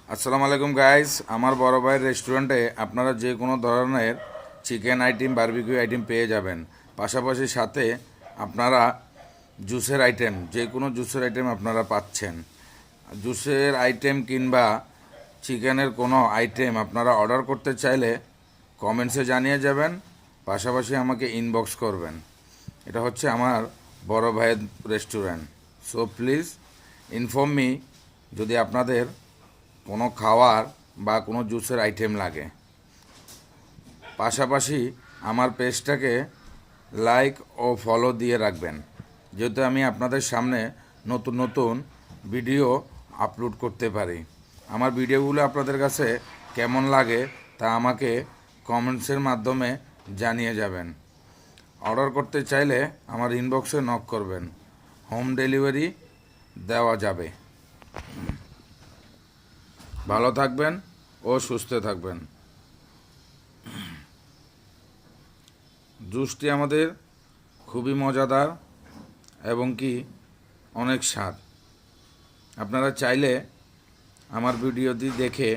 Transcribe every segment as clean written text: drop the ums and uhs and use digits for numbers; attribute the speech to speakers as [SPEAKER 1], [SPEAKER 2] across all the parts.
[SPEAKER 1] আসসালামু আলাইকুম গাইস, আমার বড় ভাইয়ের রেস্টুরেন্টে আপনারা যে কোনো ধরনের চিকেন আইটেম, বারবিকিউ আইটেম পেয়ে যাবেন। পাশাপাশি সাথে আপনারা জুসের আইটেম, যে কোনো জুসের আইটেম আপনারা পাচ্ছেন। জুসের আইটেম কিংবা চিকেনের কোনো আইটেম আপনারা অর্ডার করতে চাইলে কমেন্টসে জানিয়ে যাবেন, পাশাপাশি আমাকে ইনবক্স করবেন। এটা হচ্ছে আমার বড় ভাইয়ের restaurant. So please inform me যদি আপনাদের কোনো খাওয়ার বা কোনো জুসের আইটেম লাগে। পাশাপাশি আমার পেজটাকে লাইক ও ফলো দিয়ে রাখবেন, যেহেতু আমি আপনাদের সামনে নতুন নতুন ভিডিও আপলোড করতে পারি। আমার ভিডিওগুলো আপনাদের কাছে কেমন লাগে তা আমাকে কমেন্টসের মাধ্যমে জানিয়ে যাবেন। অর্ডার করতে চাইলে আমার ইনবক্সে নক করবেন, হোম ডেলিভারি দেওয়া যাবে। ভালো থাকবেন ও সুস্থ থাকবেন। জুসটি আমাদের খুবই মজাদার এবং কি অনেক স্বাদ। আপনারা চাইলে আমার ভিডিওটি দেখে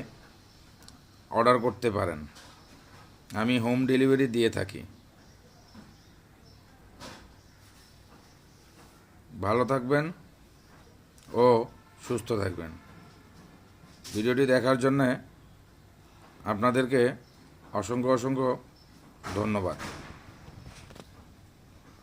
[SPEAKER 1] অর্ডার করতে পারেন। আমি হোম ডেলিভারি দিয়ে থাকি। ভালো থাকবেন ও সুস্থ থাকবেন। ভিডিওটি দেখার জন্যে আপনাদেরকে অসংখ্য ধন্যবাদ।